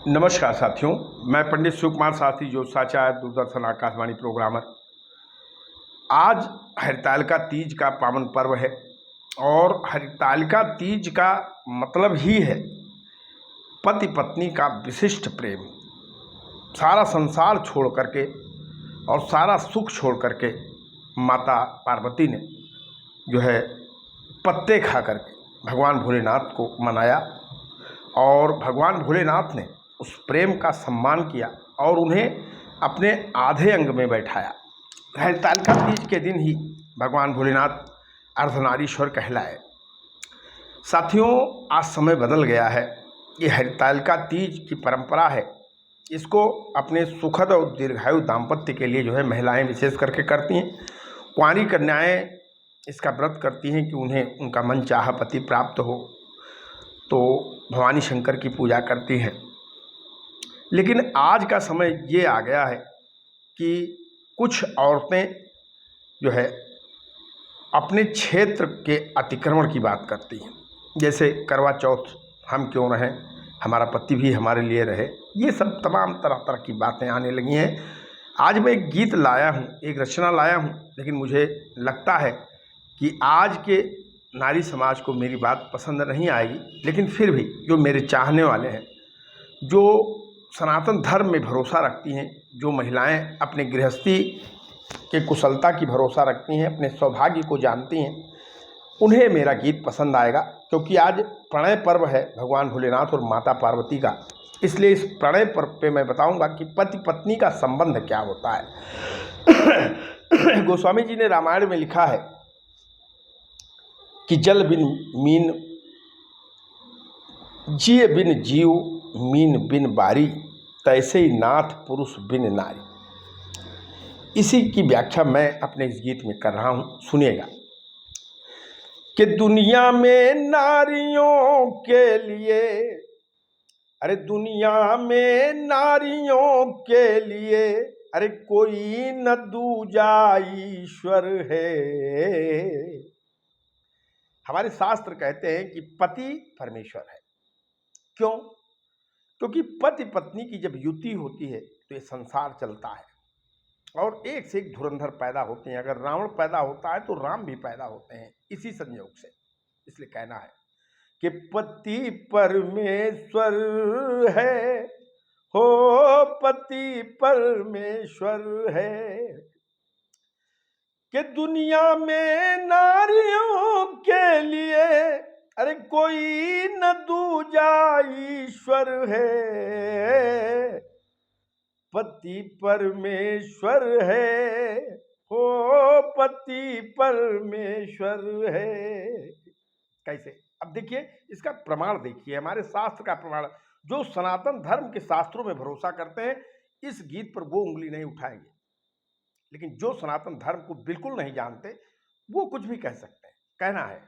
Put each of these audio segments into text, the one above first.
नमस्कार साथियों, मैं पंडित शिव कुमार शास्त्री ज्योतिषाचार्य दूरदर्शन आकाशवाणी प्रोग्रामर। आज हरितालिका तीज का पावन पर्व है और हरितालिका तीज का मतलब ही है पति पत्नी का विशिष्ट प्रेम। सारा संसार छोड़ करके और सारा सुख छोड़ करके माता पार्वती ने जो है पत्ते खा करके भगवान भोलेनाथ को मनाया और भगवान भोलेनाथ ने उस प्रेम का सम्मान किया और उन्हें अपने आधे अंग में बैठाया। हरितालिका तीज के दिन ही भगवान भोलेनाथ अर्धनारीश्वर कहलाए। साथियों, आज समय बदल गया है। ये हरितालिका तीज की परंपरा है, इसको अपने सुखद और दीर्घायु दाम्पत्य के लिए जो है महिलाएं विशेष करके करती हैं। कुंवारी कन्याएं इसका व्रत करती हैं कि उन्हें उनका मनचाहा पति प्राप्त हो, तो भवानी शंकर की पूजा करती हैं। लेकिन आज का समय ये आ गया है कि कुछ औरतें जो है अपने क्षेत्र के अतिक्रमण की बात करती हैं, जैसे करवा चौथ हम क्यों रहें, हमारा पति भी हमारे लिए रहे। ये सब तमाम तरह तरह की बातें आने लगी हैं। आज मैं एक गीत लाया हूँ, एक रचना लाया हूँ, लेकिन मुझे लगता है कि आज के नारी समाज को मेरी बात पसंद नहीं आएगी। लेकिन फिर भी जो मेरे चाहने वाले हैं, जो सनातन धर्म में भरोसा रखती हैं, जो महिलाएं अपने गृहस्थी के कुशलता की भरोसा रखती हैं, अपने सौभाग्य को जानती हैं, उन्हें मेरा गीत पसंद आएगा। क्योंकि आज प्रणय पर्व है भगवान भोलेनाथ और माता पार्वती का, इसलिए इस प्रणय पर्व पे मैं बताऊंगा कि पति पत्नी का संबंध क्या होता है। गोस्वामी जी ने रामायण में लिखा है कि जल बिन मीन, जिए बिन जीव, मीन बिन बारी, तैसे ही नाथ पुरुष बिन नारी। इसी की व्याख्या मैं अपने इस गीत में कर रहा हूँ, सुनिएगा। कि दुनिया में नारियों के लिए, अरे दुनिया में नारियों के लिए, अरे कोई न दूजा ईश्वर है। हमारे शास्त्र कहते हैं कि पति परमेश्वर है। क्यों? क्योंकि पति पत्नी की जब युति होती है तो ये संसार चलता है और एक से एक धुरंधर पैदा होते हैं। अगर रावण पैदा होता है तो राम भी पैदा होते हैं, इसी संयोग से। इसलिए कहना है कि पति परमेश्वर है, हो पति परमेश्वर है। कि दुनिया में नारियों के लिए, अरे कोई न दूजा ईश्वर है। पति परमेश्वर है, हो पति परमेश्वर है। कैसे? अब देखिए, इसका प्रमाण देखिए, हमारे शास्त्र का प्रमाण। जो सनातन धर्म के शास्त्रों में भरोसा करते हैं, इस गीत पर वो उंगली नहीं उठाएंगे। लेकिन जो सनातन धर्म को बिल्कुल नहीं जानते, वो कुछ भी कह सकते हैं। कहना है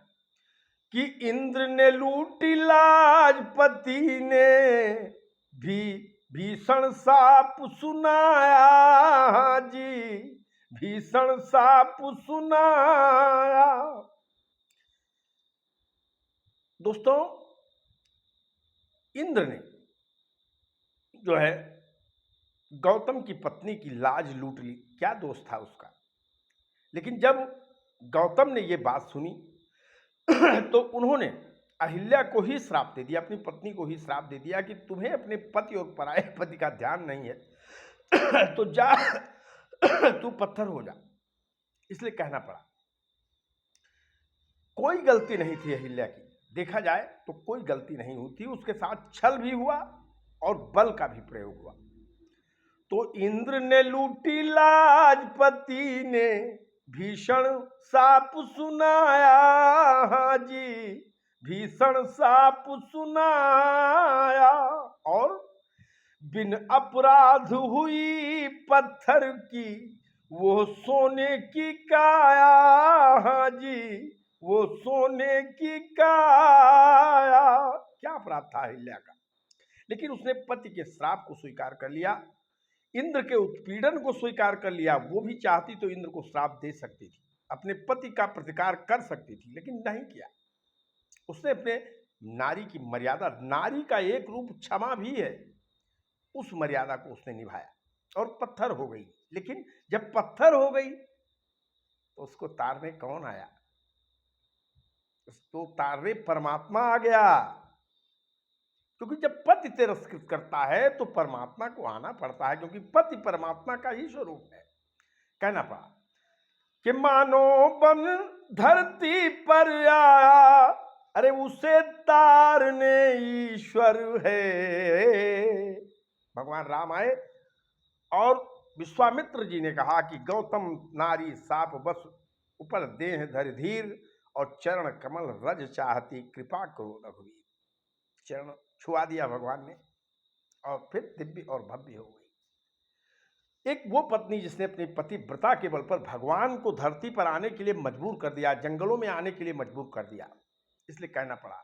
कि इंद्र ने लूटी लाज, पति ने भी भीषण साप सुनाया जी, भीषण साप सुनाया। दोस्तों, इंद्र ने जो है गौतम की पत्नी की लाज लूट ली, क्या दोष था उसका। लेकिन जब गौतम ने ये बात सुनी तो उन्होंने अहिल्या को ही श्राप दे दिया, अपनी पत्नी को ही श्राप दे दिया कि तुम्हें अपने पति और पराये पति का ध्यान नहीं है तो जा तू पत्थर हो जा। इसलिए कहना पड़ा। कोई गलती नहीं थी अहिल्या की, देखा जाए तो कोई गलती नहीं हुई थी। उसके साथ छल भी हुआ और बल का भी प्रयोग हुआ। तो इंद्र ने लूटी लाज, पति ने भीषण साप सुनाया जी, भीषण साप सुनाया। और बिन अपराध हुई पत्थर की वो सोने की काया जी, वो सोने की काया। क्या अपराध था अहिल्या का? लेकिन उसने पति के श्राप को स्वीकार कर लिया, इंद्र के उत्पीड़न को स्वीकार कर लिया। वो भी चाहती तो इंद्र को श्राप दे सकती थी, अपने पति का प्रतिकार कर सकती थी, लेकिन नहीं किया। उसने अपने नारी की मर्यादा, नारी का एक रूप क्षमा भी है। उस मर्यादा को उसने निभाया और पत्थर हो गई। लेकिन जब पत्थर हो गई तो उसको तारने कौन आया? उसको तारने परमात्मा आ गया, क्योंकि जब पति तिरस्कृत करता है तो परमात्मा को आना पड़ता है, क्योंकि पति परमात्मा का ही स्वरूप है। कहना पड़ा कि मानो बन धरती पर आया, अरे उसे तारने ईश्वर है। भगवान राम आए और विश्वामित्र जी ने कहा कि गौतम नारी साप बस ऊपर देह धर धीर, और चरण कमल रज चाहती कृपा करो रघुवीर। चरण छुआ दिया भगवान ने और फिर दिव्य और भव्य हो गई। एक वो पत्नी जिसने अपने पति व्रता के बल पर भगवान को धरती पर आने के लिए मजबूर कर दिया, जंगलों में आने के लिए मजबूर कर दिया। इसलिए कहना पड़ा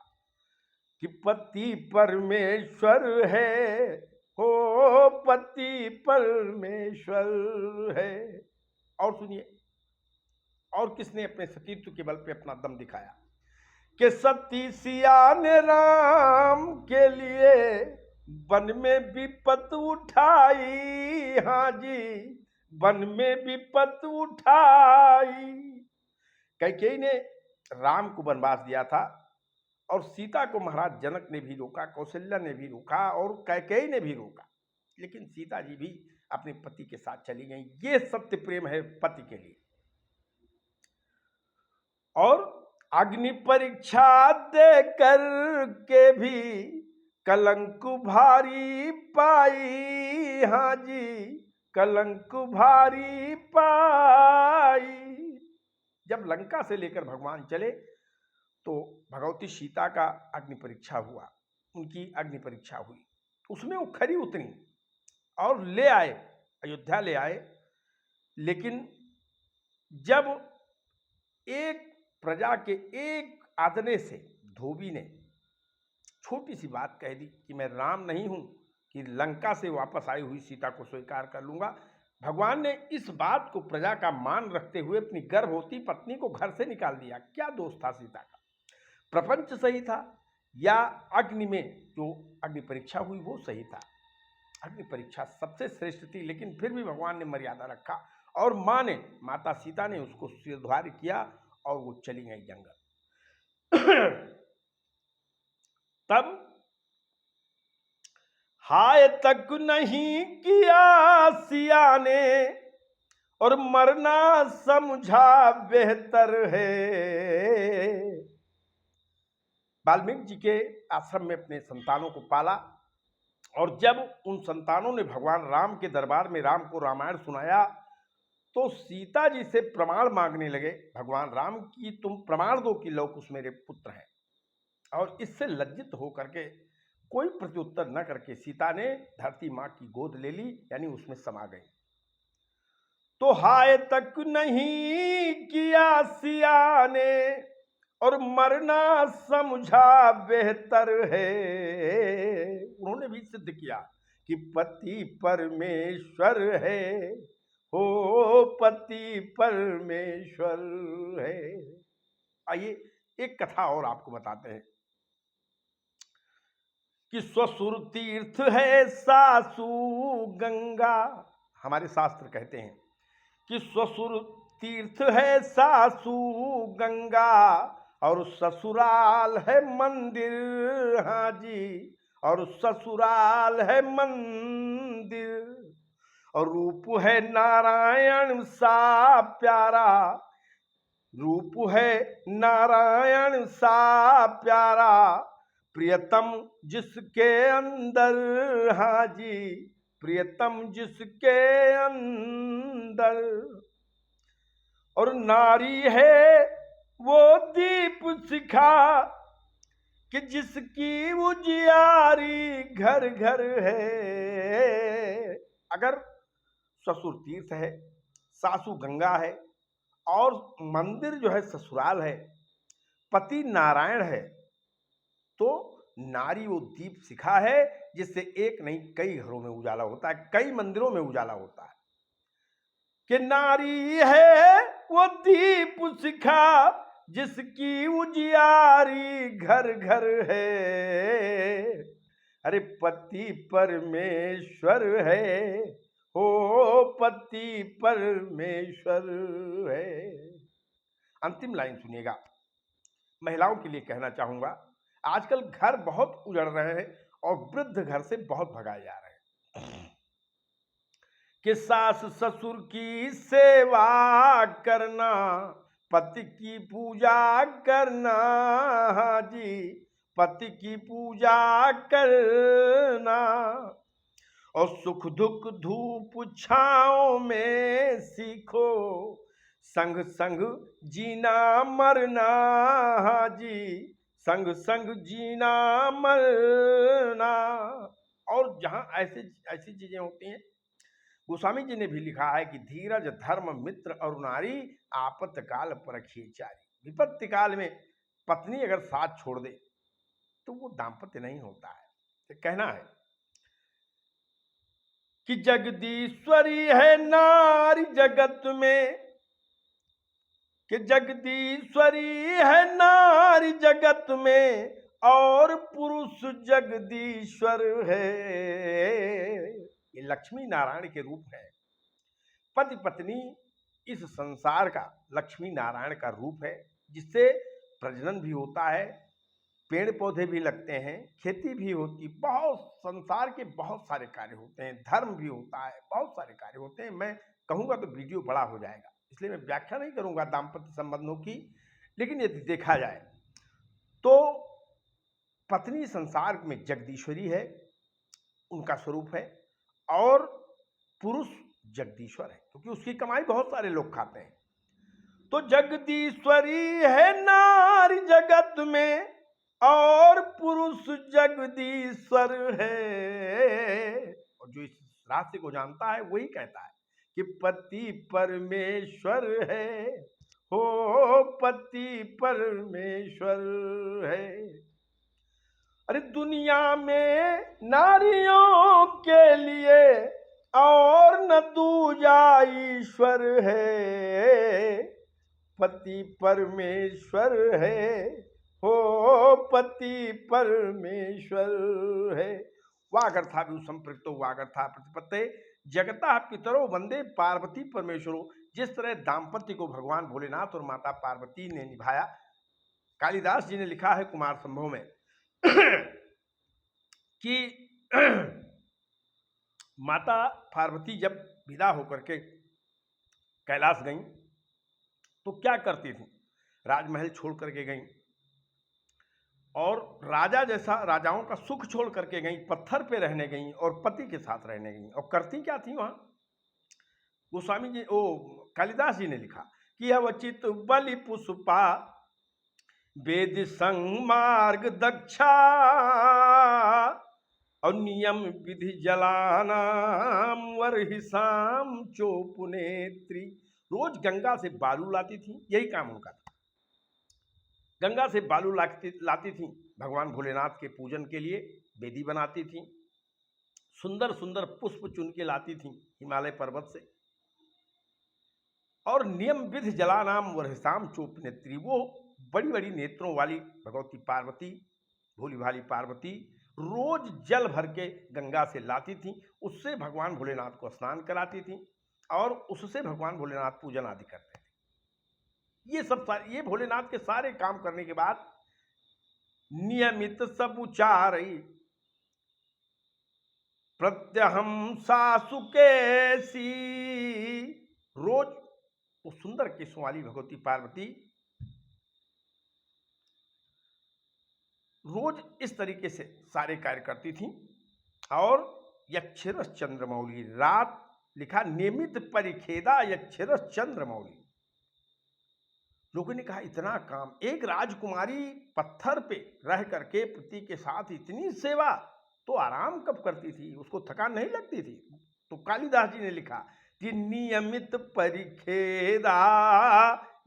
कि पति परमेश्वर है, हो पति परमेश्वर है। और सुनिए, और किसने अपने सतीत्व के बल पे अपना दम दिखाया कि सती सिया ने राम के लिए वन में विपत उठाई। हाँ जी, वन में विपत उठाई। कैकेयी ने राम को वनवास दिया था और सीता को महाराज जनक ने भी रोका, कौशल्या ने भी रोका और कैकेयी ने भी रोका, लेकिन सीता जी भी अपने पति के साथ चली गई। ये सत्य प्रेम है पति के लिए। और अग्नि परीक्षा दे कर के भी कलंक भारी पाई। हाँ जी, कलंक भारी पाई। जब लंका से लेकर भगवान चले तो भगवती सीता का अग्नि परीक्षा हुआ, उनकी अग्नि परीक्षा हुई, उसमें वो खरी उतरी और ले आए, अयोध्या ले आए। लेकिन जब एक प्रजा के एक आदने से धोबी ने छोटी सी बात कह दी कि मैं राम नहीं हूं, कि लंका से वापस आई हुई सीता को स्वीकार कर लूंगा, भगवान ने इस बात को प्रजा का मान रखते हुए अपनी गर्भवती पत्नी को घर से निकाल दिया। क्या दोष था सीता का? प्रपंच सही था या अग्नि में जो अग्नि परीक्षा हुई वो सही था? अग्नि परीक्षा सबसे श्रेष्ठ थी, लेकिन फिर भी भगवान ने मर्यादा रखा और माता सीता ने उसको सिरधार्य किया और वो चली गई जंगल। तब हाय तक नहीं किया सिया ने और मरना समझा बेहतर है। वाल्मीकि जी के आश्रम में अपने संतानों को पाला और जब उन संतानों ने भगवान राम के दरबार में राम को रामायण सुनाया तो सीता जी से प्रमाण मांगने लगे भगवान राम की, तुम प्रमाण दो कि लवकुश मेरे पुत्र हैं। और इससे लज्जित होकर के कोई प्रत्युत्तर न करके सीता ने धरती माँ की गोद ले ली, यानी उसमें समा गई। तो हाय तक नहीं किया सिया ने और मरना समझा बेहतर है। उन्होंने भी सिद्ध किया कि पति परमेश्वर है, हो पति परमेश्वर है। आइए एक कथा और आपको बताते हैं कि ससुर तीर्थ है सासू गंगा। हमारे शास्त्र कहते हैं कि ससुर तीर्थ है सासू गंगा और ससुराल है मंदिर। हाँ जी, और ससुराल है मंदिर। और रूप है नारायण सा प्यारा, रूप है नारायण सा प्यारा, प्रियतम जिसके अंदर। हाँ जी, प्रियतम जिसके अंदर। और नारी है वो दीप शिखा कि जिसकी उजियारी घर घर है। अगर ससुर तीर्थ है, सासू गंगा है और मंदिर जो है ससुराल है, पति नारायण है, तो नारी वो दीप शिखा है जिससे एक नहीं कई घरों में उजाला होता है, कई मंदिरों में उजाला होता है। कि नारी है वो दीप शिखा जिसकी उजियारी घर घर है। अरे पति परमेश्वर है, हो पति परमेश्वर है। अंतिम लाइन सुनिएगा। महिलाओं के लिए कहना चाहूंगा, आजकल घर बहुत उजड़ रहे हैं और वृद्ध घर से बहुत भगाए जा रहे हैं कि सास ससुर की सेवा करना, पति की पूजा करना, हाँ जी, पति की पूजा करना, और सुख दुख धूप छाँव में सीखो, संग संग जीना मरना, हाँ जी, संग संग जीना मरना। और जहाँ ऐसे ऐसी चीजें होती हैं, गोस्वामी जी ने भी लिखा है कि धीरज धर्म मित्र और नारी, आपत्काल परखिए चारी। विपत्ति काल में पत्नी अगर साथ छोड़ दे तो वो दाम्पत्य नहीं होता है। तो कहना है कि जगदीश्वरी है नारी जगत में, कि जगदीश्वरी है नारी जगत में, और पुरुष जगदीश्वर है। ये लक्ष्मी नारायण के रूप है। पति पत्नी इस संसार का लक्ष्मी नारायण का रूप है, जिससे प्रजनन भी होता है, पेड़ पौधे भी लगते हैं, खेती भी होती, बहुत संसार के बहुत सारे कार्य होते हैं, धर्म भी होता है, बहुत सारे कार्य होते हैं। मैं कहूँगा तो वीडियो बड़ा हो जाएगा, इसलिए मैं व्याख्या नहीं करूँगा दाम्पत्य संबंधों की। लेकिन यदि देखा जाए तो पत्नी संसार में जगदीश्वरी है, उनका स्वरूप है, और पुरुष जगदीश्वर है, क्योंकि उसकी कमाई बहुत सारे लोग खाते हैं। तो जगदीश्वरी है नारी जगत में, और पुरुष जगदीश्वर है। और जो इस रहस्य को जानता है वही कहता है कि पति परमेश्वर है, हो पति परमेश्वर है। अरे दुनिया में नारियों के लिए और न दूजा ईश्वर है, पति परमेश्वर है, हो पति परमेश्वर है। वागर्था भी संपृक्तो वागर्था प्रतिपत्ते, जगता पितरो वंदे पार्वती परमेश्वरो। जिस तरह दाम्पत्य को भगवान भोलेनाथ और माता पार्वती ने निभाया, कालिदास जी ने लिखा है कुमार संभव में कि माता पार्वती जब विदा होकर के कैलाश गईं तो क्या करती थी, राजमहल छोड़ करके गईं, और राजा जैसा राजाओं का सुख छोड़ करके गईं, पत्थर पे रहने गईं और पति के साथ रहने गईं। और करती क्या थी वहां, गोस्वामी जी कालिदास जी ने लिखा कि अवचित बलि पुष्पा, वेद संग मार्ग दक्षा, और नियम विधि जलानाम वर्हिसाम चोपुनेत्री। रोज गंगा से बालू लाती थी, यही काम उनका था। गंगा से बालू लाती थी, भगवान भोलेनाथ के पूजन के लिए वेदी बनाती थी, सुंदर सुंदर पुष्प चुन के लाती थी हिमालय पर्वत से, और नियम विधि जलानाम वर्हिसाम चोपनेत्री। वो बड़ी बड़ी नेत्रों वाली भगवती पार्वती, भोली भाली पार्वती रोज जल भर के गंगा से लाती थी, उससे भगवान भोलेनाथ को स्नान कराती थी, और उससे भगवान भोलेनाथ पूजन आदि करते थे। ये भोलेनाथ के सारे काम करने के बाद नियमित सब उचारई, प्रत्यहम सासु केसी। रोज वो सुंदर केशों वाली भगवती पार्वती रोज इस तरीके से सारे कार्य करती थी। और यक्षरस चंद्रमौली, रात लिखा नियमित परिखेदा यक्षरस चंद्रमौली। लोगों ने कहा इतना काम, एक राजकुमारी पत्थर पे रह करके पति के साथ इतनी सेवा, तो आराम कब करती थी, उसको थकान नहीं लगती थी। तो कालिदास जी ने लिखा कि नियमित परिखेदा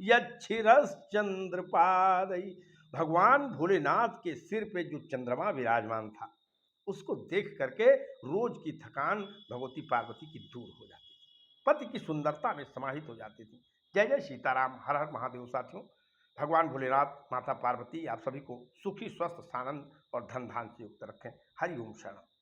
यक्षरस चंद्रपादई। भगवान भोलेनाथ के सिर पे जो चंद्रमा विराजमान था, उसको देख करके रोज की थकान भगवती पार्वती की दूर हो जाती थी, पति की सुंदरता में समाहित हो जाती थी। जय जय सीताराम, हर हर महादेव। साथियों, भगवान भोलेनाथ, माता पार्वती आप सभी को सुखी, स्वस्थ, सानंद और धन धान से युक्त रखें। हरि ओम शरण।